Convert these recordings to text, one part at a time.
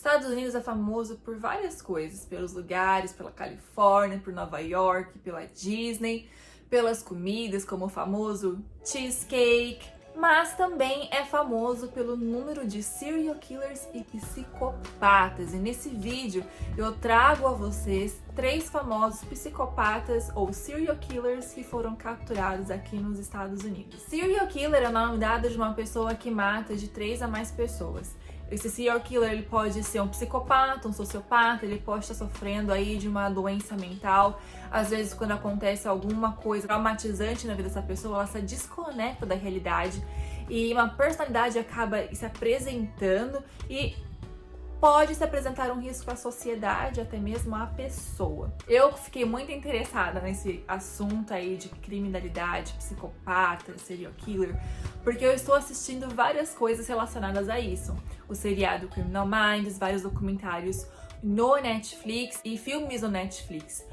Estados Unidos é famoso por várias coisas, pelos lugares, pela Califórnia, por Nova York, pela Disney, pelas comidas como o famoso cheesecake, mas também é famoso pelo número de serial killers e psicopatas. E nesse vídeo eu trago a vocês 3 famosos psicopatas ou serial killers que foram capturados aqui nos Estados Unidos. Serial killer é o nome dado de uma pessoa que mata de 3 a mais pessoas. Esse serial killer ele pode ser um psicopata, um sociopata, ele pode estar sofrendo aí de uma doença mental. Às vezes, quando acontece alguma coisa traumatizante na vida dessa pessoa, ela se desconecta da realidade e uma personalidade acaba se apresentando e pode se apresentar um risco à sociedade, até mesmo à pessoa. Eu fiquei muito interessada nesse assunto aí de criminalidade, psicopata, serial killer, porque eu estou assistindo várias coisas relacionadas a isso. O seriado Criminal Minds, vários documentários no Netflix e filmes no Netflix.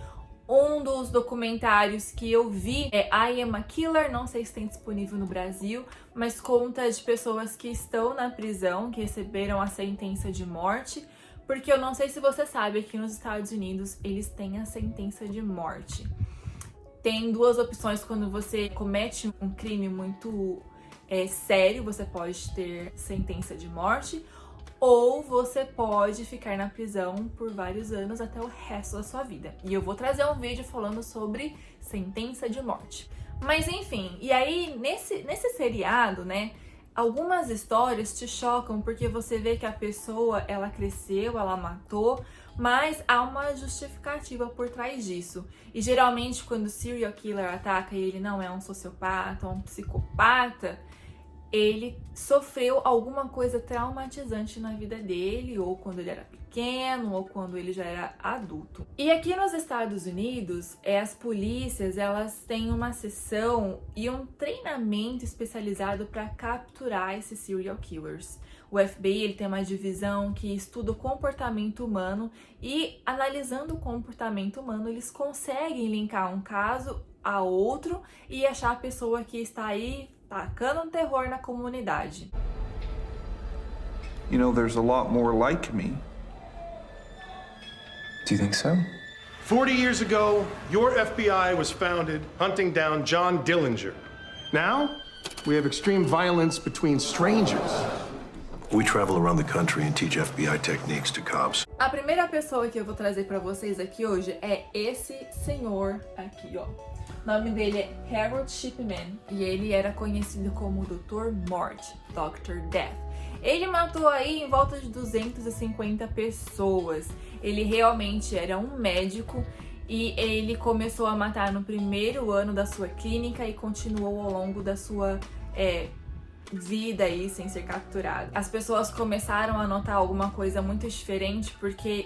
Um dos documentários que eu vi é I Am a Killer, não sei se tem disponível no Brasil, mas conta de pessoas que estão na prisão, que receberam a sentença de morte, porque eu não sei se você sabe, aqui nos Estados Unidos eles têm a sentença de morte. Tem 2 opções quando você comete um crime muito sério, você pode ter sentença de morte, ou você pode ficar na prisão por vários anos até o resto da sua vida. E eu vou trazer um vídeo falando sobre sentença de morte. Mas enfim, e aí nesse seriado, né, algumas histórias te chocam porque você vê que a pessoa, ela cresceu, ela matou, mas há uma justificativa por trás disso. E geralmente quando o serial killer ataca e ele não é um sociopata ou um psicopata, ele sofreu alguma coisa traumatizante na vida dele, ou quando ele era pequeno, ou quando ele já era adulto. E aqui nos Estados Unidos, as polícias, elas têm uma seção e um treinamento especializado para capturar esses serial killers. O FBI ele tem uma divisão que estuda o comportamento humano e, analisando o comportamento humano, eles conseguem linkar um caso a outro e achar a pessoa que está aí tacando um terror na comunidade. You know, there's a lot more like me. Do you think so? 40 years ago, your FBI was founded hunting down John Dillinger. Now, we have extreme violence between strangers. We travel around the country and teach FBI techniques to cops. A primeira pessoa que eu vou trazer para vocês aqui hoje é esse senhor aqui, ó. O nome dele é Harold Shipman e ele era conhecido como Dr. Morte, Dr. Death. Ele matou aí em volta de 250 pessoas. Ele realmente era um médico e ele começou a matar no primeiro ano da sua clínica e continuou ao longo da sua vida aí sem ser capturado. As pessoas começaram a notar alguma coisa muito diferente porque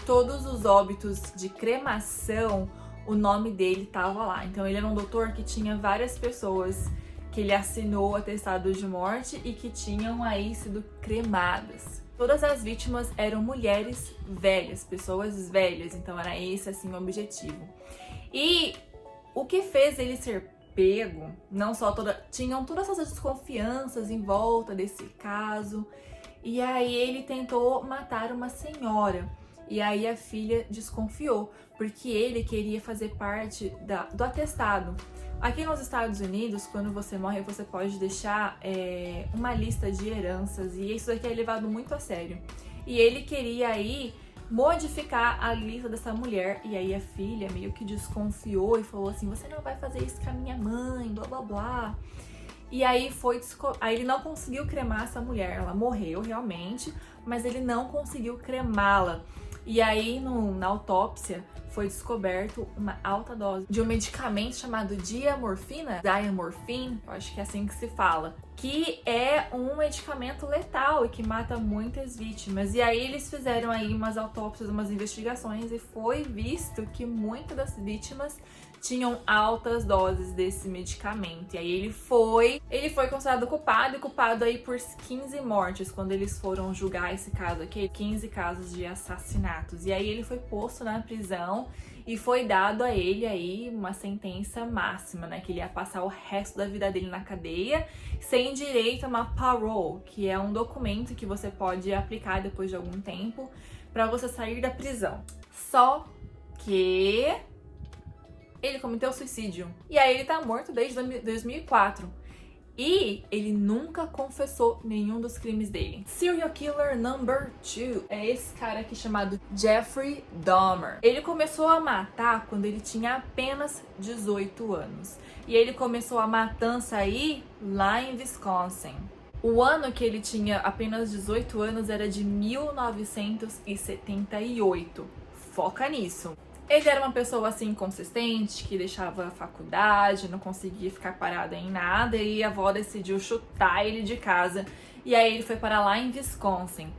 todos os óbitos de cremação, o nome dele estava lá. Então ele era um doutor que tinha várias pessoas que ele assinou atestado de morte e que tinham aí sido cremadas. Todas as vítimas eram mulheres velhas, pessoas velhas, então era esse assim o objetivo. E o que fez ele ser pego, não só tinham todas essas desconfianças em volta desse caso, e aí ele tentou matar uma senhora. E aí a filha desconfiou, porque ele queria fazer parte do atestado. Aqui nos Estados Unidos, quando você morre, você pode deixar uma lista de heranças, e isso aqui é levado muito a sério. E ele queria aí modificar a lista dessa mulher, e aí a filha meio que desconfiou e falou assim: você não vai fazer isso com a minha mãe, blá blá blá. E aí aí ele não conseguiu cremar essa mulher, ela morreu realmente, mas ele não conseguiu cremá-la. E aí, na autópsia, foi descoberto uma alta dose de um medicamento chamado diamorfina, eu acho que é assim que se fala, que é um medicamento letal e que mata muitas vítimas. E aí eles fizeram aí umas autópsias, umas investigações, e foi visto que muitas das vítimas tinham altas doses desse medicamento. E aí ele foi considerado culpado, e culpado aí por 15 mortes, quando eles foram julgar esse caso aqui, 15 casos de assassinatos. E aí ele foi posto na prisão e foi dado a ele aí uma sentença máxima, né, que ele ia passar o resto da vida dele na cadeia, sem direito a uma parole, que é um documento que você pode aplicar depois de algum tempo para você sair da prisão. Só que ele cometeu suicídio. E aí ele tá morto desde 2004. E ele nunca confessou nenhum dos crimes dele. Serial Killer number 2 é esse cara aqui chamado Jeffrey Dahmer. Ele começou a matar quando ele tinha apenas 18 anos. E ele começou a matança aí lá em Wisconsin. O ano que ele tinha apenas 18 anos era de 1978. Foca nisso. Ele era uma pessoa assim inconsistente, que deixava a faculdade, não conseguia ficar parado em nada, e a avó decidiu chutar ele de casa. E aí ele foi para lá em Wisconsin.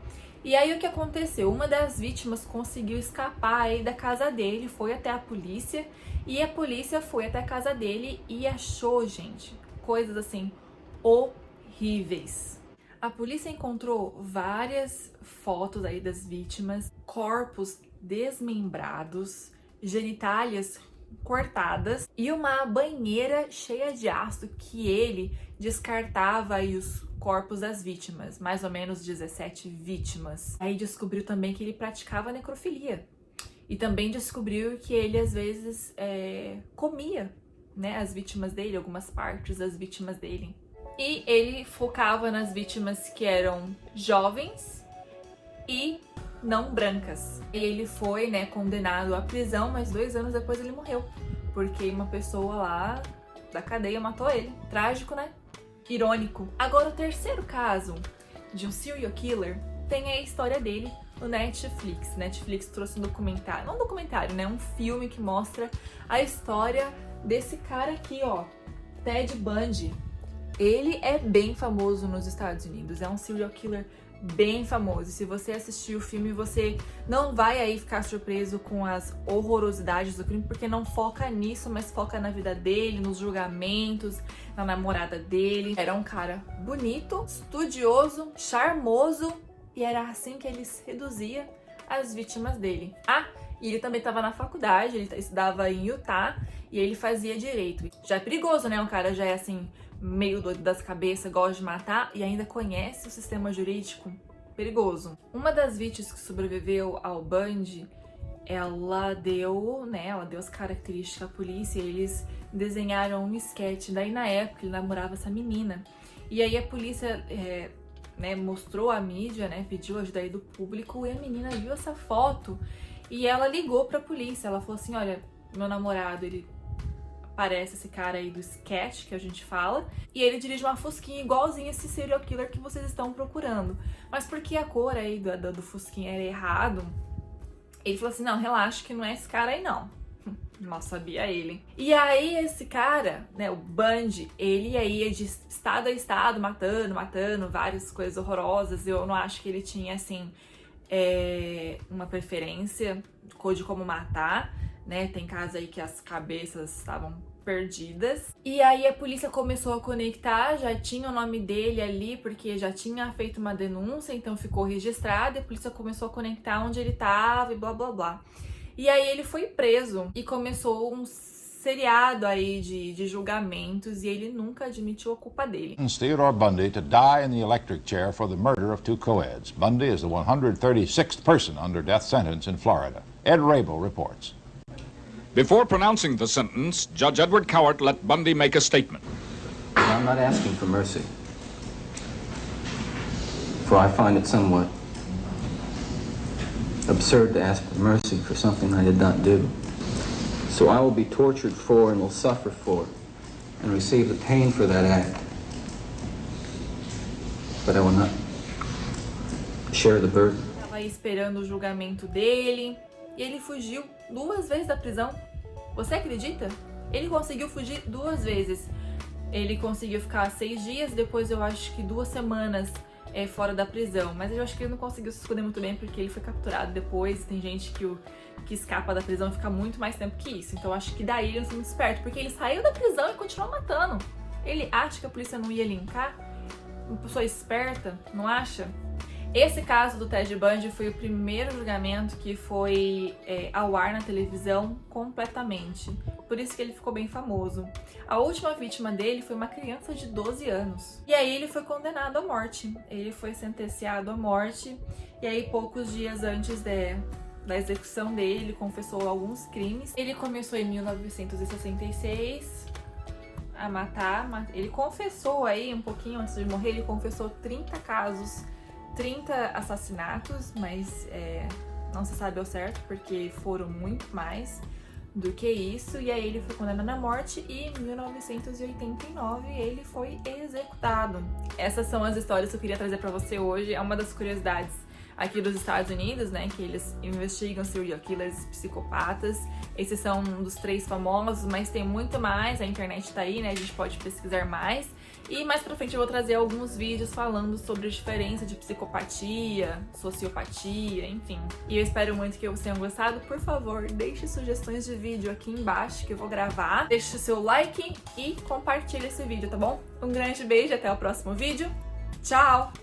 E aí o que aconteceu? Uma das vítimas conseguiu escapar aí da casa dele, foi até a polícia, e a polícia foi até a casa dele e achou, gente, coisas assim horríveis. A polícia encontrou várias fotos aí das vítimas, corpos desmembrados, genitálias cortadas e uma banheira cheia de ácido que ele descartava aí os corpos das vítimas, mais ou menos 17 vítimas. Aí descobriu também que ele praticava necrofilia e também descobriu que ele às vezes comia, né, as vítimas dele, algumas partes das vítimas dele. E ele focava nas vítimas que eram jovens e não brancas. Ele foi, né, condenado à prisão, mas 2 anos depois ele morreu, porque uma pessoa lá da cadeia matou ele. Trágico, né? Irônico. Agora, o terceiro caso de um serial killer tem a história dele no Netflix. Netflix trouxe um documentário, não um documentário, né, um filme que mostra a história desse cara aqui, ó, Ted Bundy. Ele é bem famoso nos Estados Unidos, é um serial killer bem famoso. Se você assistir o filme, você não vai aí ficar surpreso com as horrorosidades do crime, porque não foca nisso, mas foca na vida dele, nos julgamentos, na namorada dele. Era um cara bonito, estudioso, charmoso, e era assim que ele seduzia as vítimas dele. Ah, e ele também estava na faculdade, ele estudava em Utah, e ele fazia direito. Já é perigoso, né? Um cara já é assim, meio doido das cabeças, gosta de matar e ainda conhece o sistema jurídico. Perigoso. Uma das vítimas que sobreviveu ao Bundy, ela deu as características à polícia, eles desenharam um esquete. Daí na época ele namorava essa menina. E aí a polícia mostrou à mídia, né, pediu ajuda aí do público, e a menina viu essa foto e ela ligou pra polícia. Ela falou assim: olha, meu namorado, ele parece esse cara aí do sketch que a gente fala, e ele dirige uma Fusquinha igualzinho esse serial killer que vocês estão procurando. Mas porque a cor aí do Fusquinha era errado, ele falou assim: não, relaxa que não é esse cara aí não. Mal sabia ele. E aí esse cara, né, o Bundy, ele aí ia de estado a estado matando várias coisas horrorosas. Eu não acho que ele tinha assim uma preferência de como matar, né? Tem casos aí que as cabeças estavam perdidas. E aí a polícia começou a conectar, já tinha o nome dele ali, porque já tinha feito uma denúncia, então ficou registrado, e a polícia começou a conectar onde ele tava e blá blá blá. E aí ele foi preso e começou um seriado aí de julgamentos, e ele nunca admitiu a culpa dele. Theodore Bundy to die in the electric chair for the murder of 2 co-eds. Bundy is the 136th person under death sentence in Florida. Ed Rabel reports. Before pronouncing the sentence, Judge Edward Cowart let Bundy make a statement. I'm not asking for mercy, for I find it somewhat absurd to ask for mercy for something I did not do. So I will be tortured for and will suffer for and receive the pain for that act. But I will not share the burden. Tava aí esperando o julgamento dele, e ele fugiu 2 vezes da prisão. Você acredita? Ele conseguiu fugir 2 vezes. Ele conseguiu ficar 6 dias, depois eu acho que 2 semanas fora da prisão. Mas eu acho que ele não conseguiu se esconder muito bem, porque ele foi capturado depois. Tem gente que escapa da prisão e fica muito mais tempo que isso. Então eu acho que daí ele não foi muito esperto, porque ele saiu da prisão e continuou matando. Ele acha que a polícia não ia linkar? Uma pessoa esperta, não acha? Esse caso do Ted Bundy foi o primeiro julgamento que foi ao ar na televisão completamente. Por isso que ele ficou bem famoso. A última vítima dele foi uma criança de 12 anos. E aí ele foi condenado à morte. Ele foi sentenciado à morte. E aí poucos dias antes da execução dele, ele confessou alguns crimes. Ele começou em 1966 a matar. Ele confessou aí, um pouquinho antes de morrer, ele confessou 30 casos, 30 assassinatos, mas não se sabe ao certo, porque foram muito mais do que isso. E aí ele foi condenado à morte e em 1989 ele foi executado. Essas são as histórias que eu queria trazer pra você hoje. É uma das curiosidades aqui dos Estados Unidos, né, que eles investigam serial killers, psicopatas. Esses são um dos 3 famosos, mas tem muito mais, a internet tá aí, né, a gente pode pesquisar mais. E mais pra frente eu vou trazer alguns vídeos falando sobre a diferença de psicopatia, sociopatia, enfim. E eu espero muito que vocês tenham gostado. Por favor, deixe sugestões de vídeo aqui embaixo que eu vou gravar. Deixe o seu like e compartilhe esse vídeo, tá bom? Um grande beijo, até o próximo vídeo. Tchau!